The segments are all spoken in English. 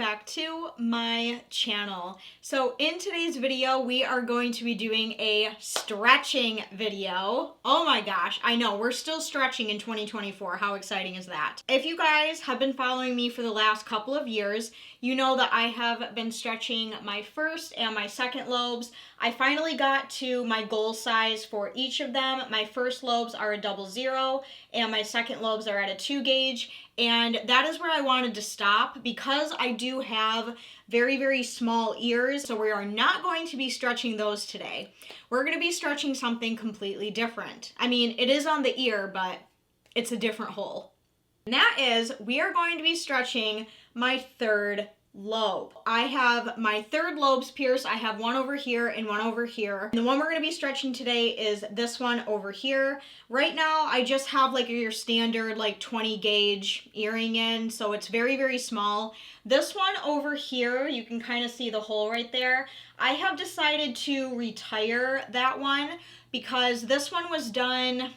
back to my channel. So in today's video, we are going to be doing a stretching video. Oh my gosh, I know, we're still stretching in 2024. How exciting is that? If you guys have been following me for the last couple of years, you know that I have been stretching my first and my second lobes. I finally got to my goal size for each of them. My first lobes are a 00 and my second lobes are at a 2 gauge. And that is where I wanted to stop because I do have very, very small ears. So we are not going to be stretching those today. We're going to be stretching something completely different. I mean, it is on the ear, but it's a different hole. And that is, we are going to be stretching my third lobe. I have my third lobes pierced. I have one over here and one over here. And the one we're going to be stretching today is this one over here. Right now, I just have like your standard like 20 gauge earring in, so it's very, very small. This one over here, you can kind of see the hole right there. I have decided to retire that one because this one was done,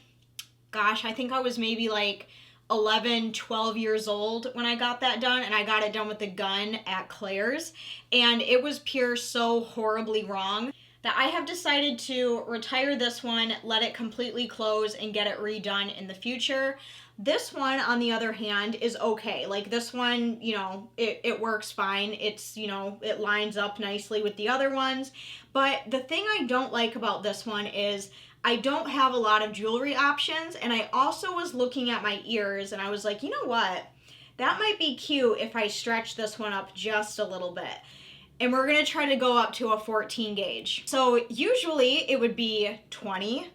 gosh, I think I was maybe like 11, 12 years old when I got that done, and I got it done with the gun at Claire's, and it was pierced so horribly wrong that I have decided to retire this one, let it completely close, and get it redone in the future. This one, on the other hand, is okay. Like this one, you know, it works fine. It's, you know, it lines up nicely with the other ones. But the thing I don't like about this one is I don't have a lot of jewelry options, and I also was looking at my ears and I was like, you know what? That might be cute if I stretch this one up just a little bit. And we're gonna try to go up to a 14 gauge. So usually it would be 20,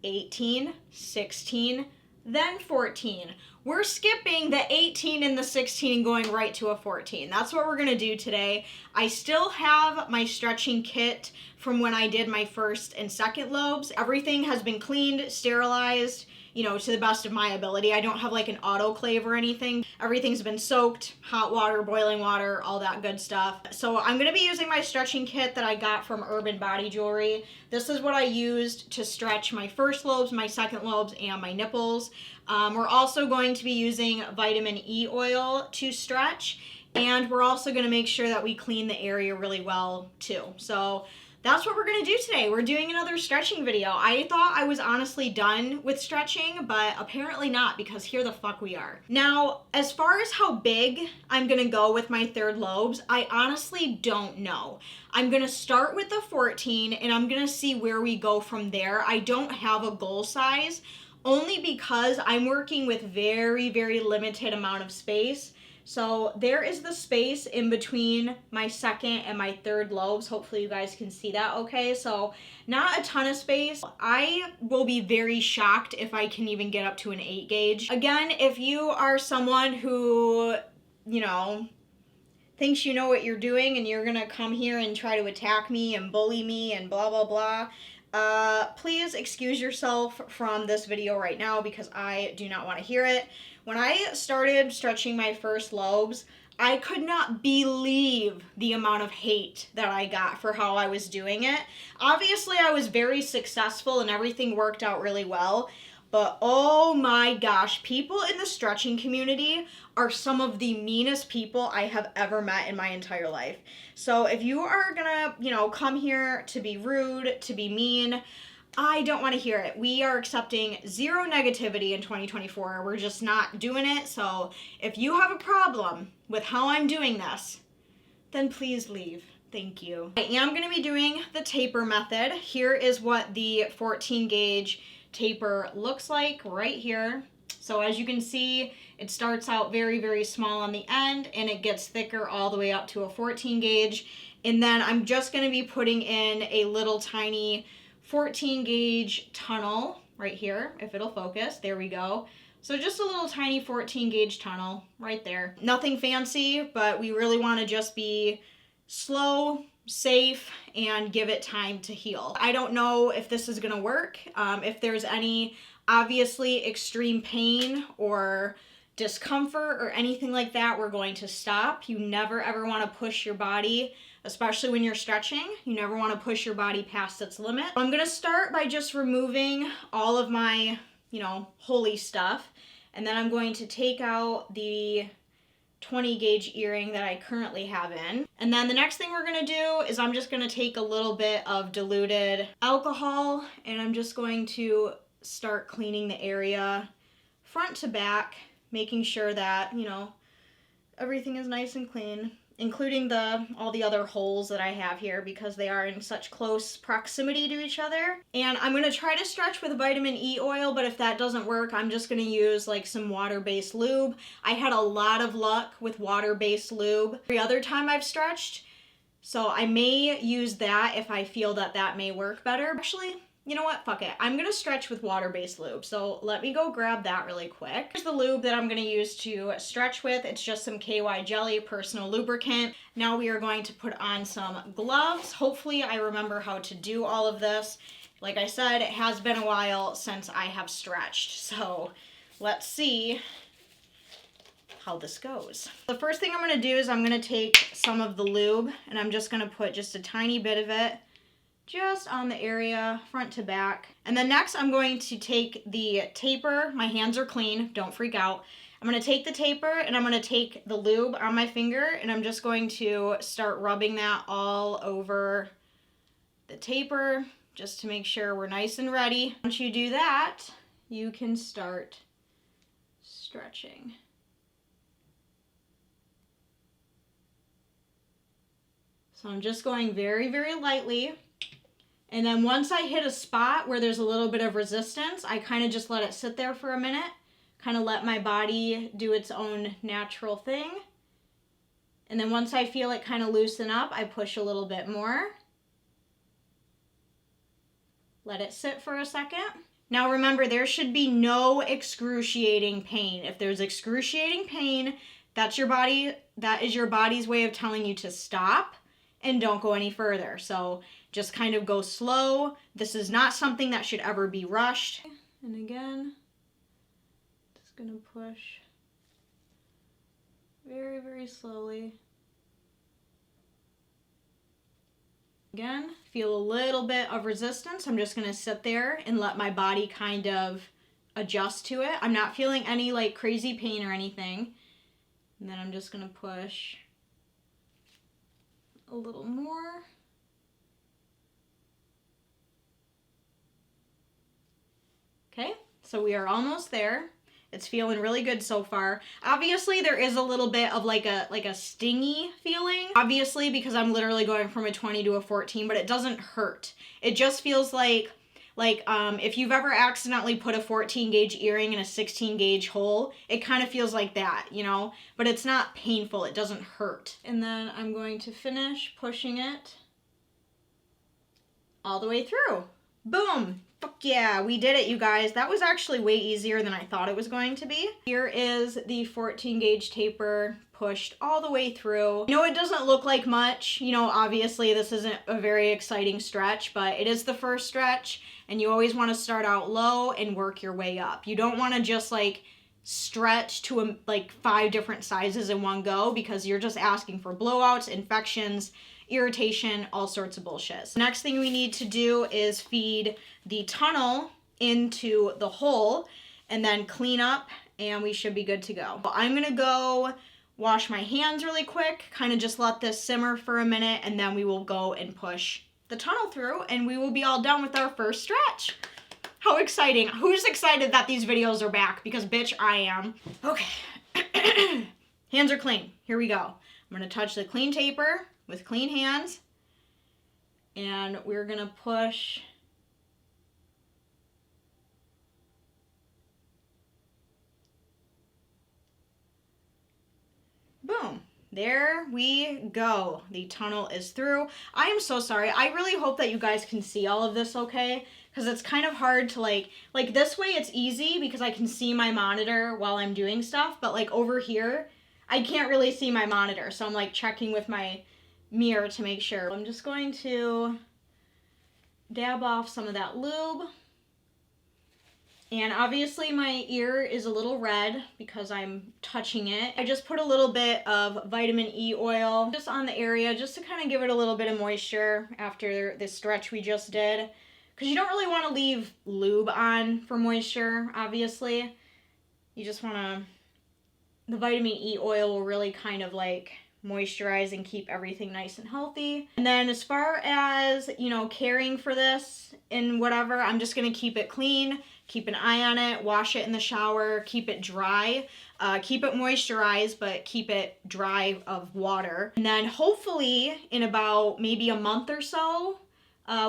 18, 16, then 14. We're skipping the 18 and the 16 and going right to a 14. That's what we're gonna do today. I still have my stretching kit from when I did my first and second lobes. Everything has been cleaned, sterilized, you know, to the best of my ability. I don't have like an autoclave or anything. Everything's been soaked, hot water, boiling water, all that good stuff. So I'm gonna be using my stretching kit that I got from Urban Body Jewelry. This is what I used to stretch my first lobes, my second lobes, and my nipples. We're also going to be using vitamin E oil to stretch, and we're also gonna make sure that we clean the area really well too. So that's what we're gonna do today. We're doing another stretching video. I thought I was honestly done with stretching, but apparently not, because here the fuck we are. Now, as far as how big I'm gonna go with my third lobes, I honestly don't know. I'm gonna start with the 14 and I'm gonna see where we go from there. I don't have a goal size, only because I'm working with very, very limited amount of space. So there is the space in between my second and my third lobes. Hopefully you guys can see that okay. So not a ton of space. I will be very shocked if I can even get up to an 8 gauge. Again, if you are someone who, you know, thinks you know what you're doing and you're gonna come here and try to attack me and bully me and blah, blah, blah, please excuse yourself from this video right now because I do not want to hear it. When I started stretching my first lobes, I could not believe the amount of hate that I got for how I was doing it. Obviously, I was very successful and everything worked out really well. But oh my gosh, people in the stretching community are some of the meanest people I have ever met in my entire life. So if you are gonna, you know, come here to be rude, to be mean, I don't want to hear it. We are accepting zero negativity in 2024. We're just not doing it. So if you have a problem with how I'm doing this, then please leave. Thank you. I am going to be doing the taper method. Here is what the 14 gauge taper looks like right here. So as you can see, it starts out very, very small on the end and it gets thicker all the way up to a 14 gauge. And then I'm just going to be putting in a little tiny 14 gauge tunnel right here, if it'll focus. There we go. So just a little tiny 14 gauge tunnel right there. Nothing fancy, but we really want to just be slow, safe, and give it time to heal. I don't know if this is gonna work. If there's any obviously extreme pain or discomfort or anything like that, we're going to stop. You never ever want to push your body, especially when you're stretching. You never want to push your body past its limit. I'm gonna start by just removing all of my, you know, holy stuff, and then I'm going to take out the 20 gauge earring that I currently have in. And then the next thing we're gonna do is I'm just gonna take a little bit of diluted alcohol and I'm just going to start cleaning the area front to back, making sure that, you know, everything is nice and clean, including all the other holes that I have here because they are in such close proximity to each other. And I'm gonna try to stretch with vitamin E oil, but if that doesn't work, I'm just gonna use like some water-based lube. I had a lot of luck with water-based lube every other time I've stretched, so I may use that if I feel that that may work better. Actually, you know what? Fuck it. I'm gonna stretch with water-based lube. So let me go grab that really quick. Here's the lube that I'm gonna use to stretch with. It's just some KY Jelly personal lubricant. Now we are going to put on some gloves. Hopefully I remember how to do all of this. Like I said, it has been a while since I have stretched. So let's see how this goes. The first thing I'm gonna do is I'm gonna take some of the lube and I'm just gonna put just a tiny bit of it just on the area front to back. And then next I'm going to take the taper. My hands are clean, don't freak out. I'm gonna take the taper and I'm gonna take the lube on my finger and I'm just going to start rubbing that all over the taper just to make sure we're nice and ready. Once you do that, you can start stretching. So I'm just going very, very lightly. And then once I hit a spot where there's a little bit of resistance, I kind of just let it sit there for a minute, kind of let my body do its own natural thing. And then once I feel it kind of loosen up, I push a little bit more. Let it sit for a second. Now remember, there should be no excruciating pain. If there's excruciating pain, that is your body's way of telling you to stop and don't go any further. So just kind of go slow. This is not something that should ever be rushed. And again, just gonna push very, very slowly. Again, feel a little bit of resistance. I'm just gonna sit there and let my body kind of adjust to it. I'm not feeling any like crazy pain or anything. And then I'm just gonna push a little more. Okay, so we are almost there. It's feeling really good so far. Obviously, there is a little bit of like a stingy feeling. Obviously, because I'm literally going from a 20 to a 14, but it doesn't hurt. It just feels like if you've ever accidentally put a 14 gauge earring in a 16 gauge hole, it kind of feels like that, you know? But it's not painful, it doesn't hurt. And then I'm going to finish pushing it all the way through. Boom! Fuck yeah, we did it, you guys. That was actually way easier than I thought it was going to be. Here is the 14 gauge taper pushed all the way through. I know it doesn't look like much, you know, obviously this isn't a very exciting stretch, but it is the first stretch and you always want to start out low and work your way up. You don't want to just like stretch to like 5 different sizes in one go because you're just asking for blowouts, infections, irritation, all sorts of bullshit. So next thing we need to do is feed the tunnel into the hole and then clean up and we should be good to go. I'm gonna go wash my hands really quick, kind of just let this simmer for a minute and then we will go and push the tunnel through and we will be all done with our first stretch. How exciting. Who's excited that these videos are back? Because bitch, I am. Okay. Hands are clean. Here we go. I'm gonna touch the clean taper with clean hands and we're gonna push boom. There we go. The tunnel is through. I am so sorry. I really hope that you guys can see all of this okay, because it's kind of hard to like this way it's easy because I can see my monitor while I'm doing stuff, but like over here, I can't really see my monitor. So I'm like checking with my mirror to make sure. I'm just going to dab off some of that lube. And obviously my ear is a little red because I'm touching it. I just put a little bit of vitamin E oil just on the area just to kind of give it a little bit of moisture after this stretch we just did. Because you don't really want to leave lube on for moisture, obviously. You just want to the vitamin E oil will really kind of like moisturize and keep everything nice and healthy. And then as far as, you know, caring for this and whatever, I'm just gonna keep it clean, keep an eye on it, wash it in the shower, keep it dry, keep it moisturized, but keep it dry of water. And then hopefully in about maybe a month or so,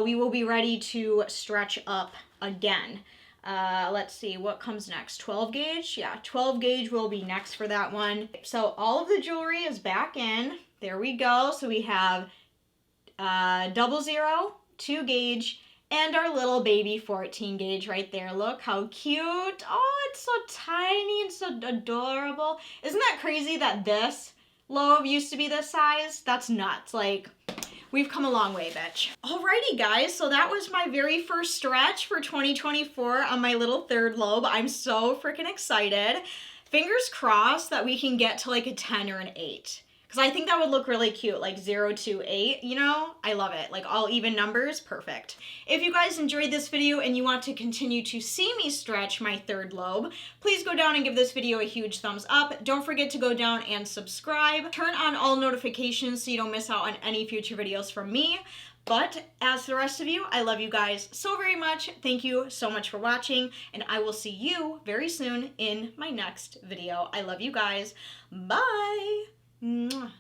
we will be ready to stretch up again. Let's see, what comes next? 12 gauge? Yeah, 12 gauge will be next for that one. So all of the jewelry is back in. There we go. So we have 00, 2 gauge, and our little baby 14 gauge right there. Look how cute. Oh, it's so tiny and so adorable. Isn't that crazy that this Lobe used to be this size? That's nuts. Like, we've come a long way, bitch. Alrighty, guys, so that was my very first stretch for 2024 on my little third lobe. I'm so freaking excited. Fingers crossed that we can get to like a 10 or an 8. Because I think that would look really cute, like 0 to 8, you know? I love it. Like all even numbers, perfect. If you guys enjoyed this video and you want to continue to see me stretch my third lobe, please go down and give this video a huge thumbs up. Don't forget to go down and subscribe. Turn on all notifications so you don't miss out on any future videos from me. But as for the rest of you, I love you guys so very much. Thank you so much for watching, and I will see you very soon in my next video. I love you guys. Bye. Mwah.